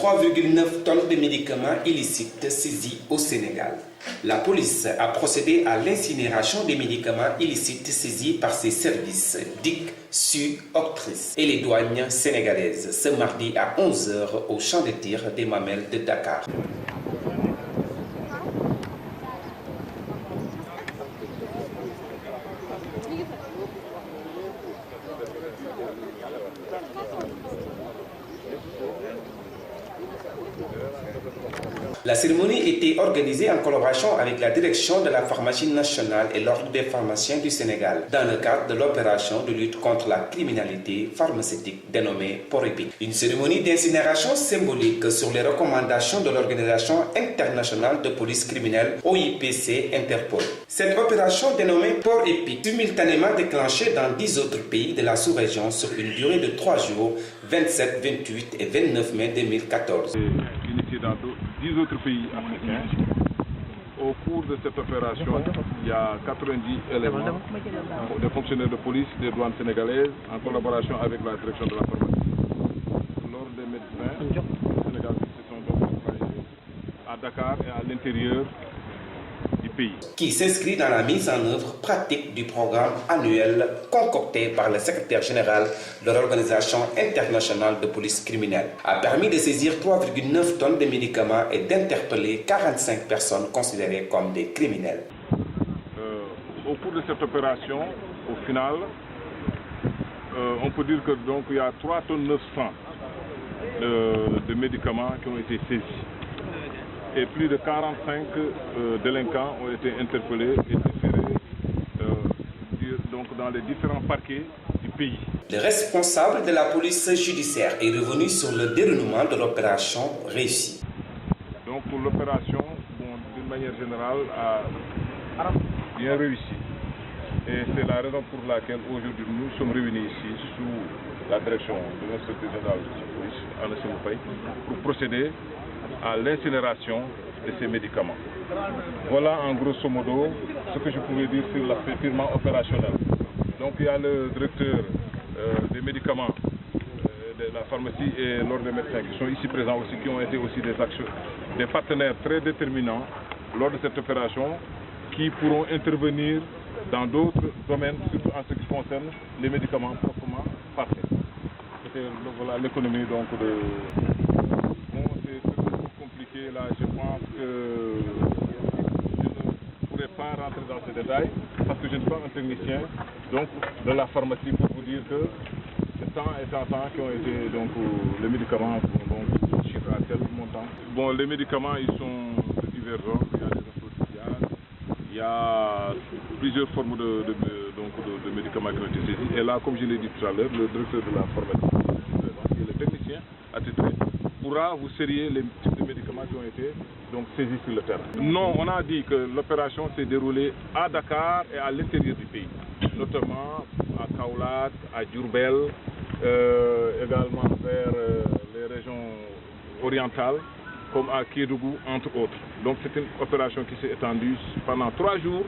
3,9 tonnes de médicaments illicites saisis au Sénégal. La police a procédé à l'incinération des médicaments illicites saisis par ses services DIC, SU, Octrice et les douanes sénégalaises ce mardi à 11 h au champ de tir des Mamelles de Dakar. La cérémonie était organisée en collaboration avec la direction de la pharmacie nationale et l'ordre des pharmaciens du Sénégal dans le cadre de l'opération de lutte contre la criminalité pharmaceutique dénommée POREPIC. Une cérémonie d'incinération symbolique sur les recommandations de l'Organisation internationale de police criminelle OIPC Interpol. Cette opération dénommée POREPIC, simultanément déclenchée dans 10 autres pays de la sous-région sur une durée de 3 jours, 27, 28 et 29 mai 2014. Initié dans 10 autres pays africains. Au cours de cette opération, il y a 90 éléments, des fonctionnaires de police, des douanes sénégalaises, en collaboration avec la direction de la pharmacie. L'ordre des médecins sénégalais se sont donc déployés à Dakar et à l'intérieur du pays. Qui s'inscrit dans la mise en œuvre pratique du programme annuel concocté par le secrétaire général de l'Organisation internationale de police criminelle, a permis de saisir 3,9 tonnes de médicaments et d'interpeller 45 personnes considérées comme des criminels. Au cours de cette opération, au final, on peut dire que donc il y a 3 tonnes 900 de médicaments qui ont été saisis. Et plus de 45 délinquants ont été interpellés et déférés donc dans les différents parquets du pays. Le responsable de la police judiciaire est revenu sur le déroulement de l'opération réussie. Donc l'opération, d'une manière générale, a bien réussi. Et c'est la raison pour laquelle aujourd'hui nous sommes réunis ici sous la direction de l'inspecteur général de la police, Anna Semoufay, pour procéder à l'incinération de ces médicaments. Voilà en grosso modo ce que je pouvais dire sur l'aspect purement opérationnel. Donc il y a le directeur des médicaments de la pharmacie et l'ordre des médecins qui sont ici présents aussi, qui ont été aussi des partenaires très déterminants lors de cette opération, qui pourront intervenir dans d'autres domaines, surtout en ce qui concerne les médicaments proprement parlés. C'était voilà, l'économie donc de... Là, je pense que je ne pourrais pas rentrer dans ces détails parce que je ne suis pas un technicien donc, de la pharmacie pour vous dire que c'est tant et tant qui ont été donc les médicaments donc chiffrés à tel montant. Bon, les médicaments ils sont de divers ordres, il y a des aphrodisiaques, il y a plusieurs formes de médicaments qui ont été saisis. Et là, comme je l'ai dit tout à l'heure, le directeur de la pharmacie, qui est le technicien attitré, pourra vous serrer les types de médicaments qui ont été donc, saisis sur le terrain. Non, on a dit que l'opération s'est déroulée à Dakar et à l'intérieur du pays, notamment à Kaolack, à Diourbel, également vers les régions orientales, comme à Kédougou, entre autres. Donc c'est une opération qui s'est étendue pendant 3 jours,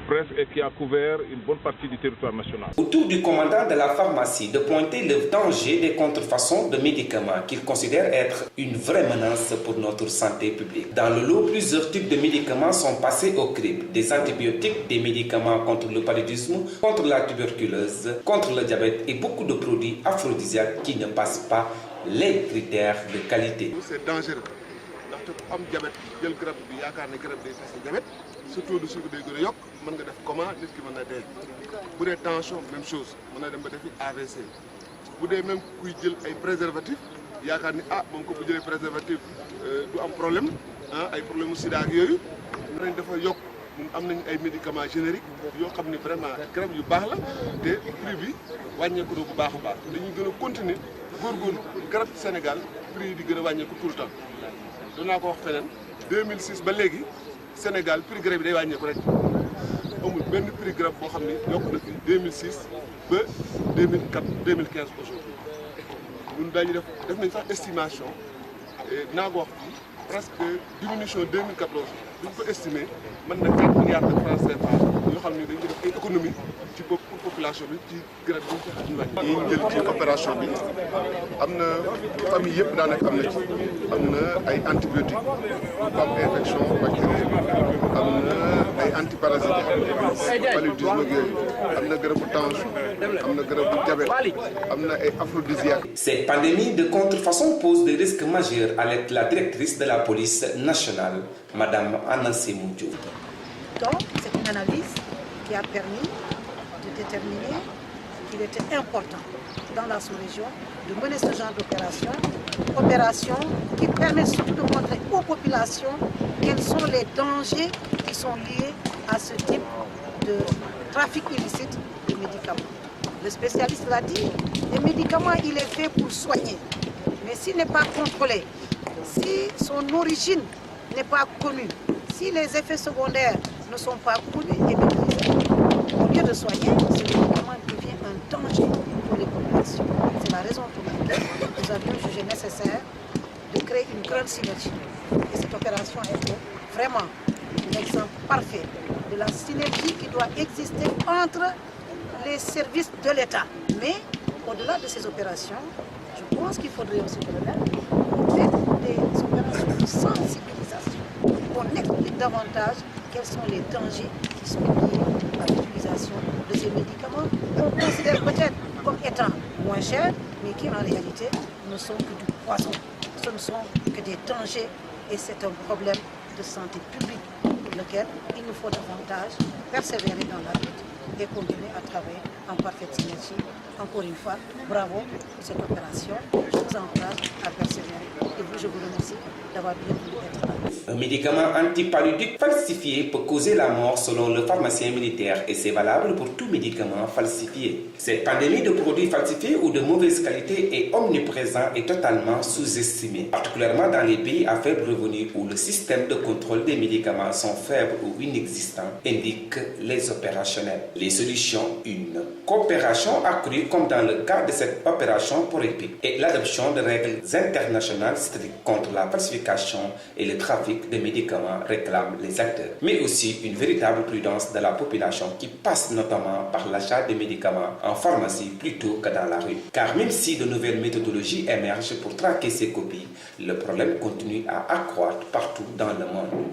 presque, et qui a couvert une bonne partie du territoire national. Autour du commandant de la pharmacie de pointer le danger des contrefaçons de médicaments qu'il considère être une vraie menace pour notre santé publique. Dans le lot, plusieurs types de médicaments sont passés au crible. Des antibiotiques, des médicaments contre le paludisme, contre la tuberculose, contre le diabète et beaucoup de produits aphrodisiaques qui ne passent pas les critères de qualité. C'est dangereux. Am diabète jël garab bi yaakaar ne garab day fas diabète surtout de sucre day gën a yokk mën nga def coma nit ki mën na dee bu dee tension même chose mën na dem ba defi AVC bu dee même kuy jël ay préservatif yaakaar ni moom ko bu jëlee préservatif du am problème ay problème mu sida ak yooyu nañ dafa yokk am nañ ay médicaments génériques yoo xam ni vraiment garab yu baax la te prix bi wàññeeku na bu baax a baax dañuy gën a continuer góorgóorlu garab ci Sénégal prix yi di gën a wàññeeku tout le temps. dinaa ko wax feneen 2006 ba léegi Sénégal prix garab yi day wàññeeku rek amul benn prix garab boo xam ne yokk na fi 2006 ba 2004 2015 aujourd'hui ñun daañu def nañ sax estimation dinaa ko wax fii presque diminution 2014 bu ñu ko estimé mën na 4 milliards de francs CFA yoo xam ne dañu def ay économie ci pour population bi ci garab yi ñu wàññi. yi ñu jël ci opération bi am na famille yëpp daanaka am na ci am na ay antibiotiques comme infection bactérienne am na ay antiparasitaires paludisme ak yooyu am na garabu tension am na garabu diabète am na ay aphrodisiaques. Cette pandémie de contrefaçon pose des risques majeurs, alerte la directrice de la police nationale, Madame Anna Semoudjo. Donc, c'est une analyse qui a permis de déterminer qu'il était important dans la sous-région de mener ce genre d'opération qui permet surtout de montrer aux populations quels sont les dangers qui sont liés à ce type de trafic illicite de médicaments. Le spécialiste l'a dit, les médicaments, il est fait pour soigner. Mais s'il n'est pas contrôlé, si son origine n'est pas connue, si les effets secondaires ne sont pas connus et maîtrisés, au lieu de soigner, ce médicament devient un danger pour les populations. C'est la raison pour laquelle nous avions jugé nécessaire de créer une grande synergie. Et cette opération est vraiment l'exemple parfait de la synergie qui doit exister entre les services de l'État. Mais au-delà de ces opérations, je pense qu'il faudrait aussi que le maire fait des opérations de sensibilisation. On explique davantage quels sont les dangers qui sont liés à l'utilisation de ces médicaments qu'on considère peut-être comme étant moins chers, mais qui en réalité ne sont que du poison. Ce ne sont que des dangers et c'est un problème de santé publique pour lequel il nous faut davantage persévérer dans la lutte et continuer à travailler en parfaite synergie. Encore une fois, bravo pour cette opération. Je vous encourage à persévérer. Et vous, je vous remercie d'avoir bien voulu être là. Un médicament antipaludique falsifié peut causer la mort selon le pharmacien militaire et c'est valable pour tout médicament falsifié. Cette pandémie de produits falsifiés ou de mauvaise qualité est omniprésente et totalement sous-estimée, particulièrement dans les pays à faible revenu où le système de contrôle des médicaments sont faibles ou inexistants, indiquent les opérationnels. Les solutions, une coopération accrue comme dans le cas de cette opération pour EPIC et l'adoption de règles internationales strictes contre la falsification et le trafic de médicaments réclament les acteurs, mais aussi une véritable prudence de la population qui passe notamment par l'achat des médicaments en pharmacie plutôt que dans la rue. Car même si de nouvelles méthodologies émergent pour traquer ces copies, le problème continue à accroître partout dans le monde.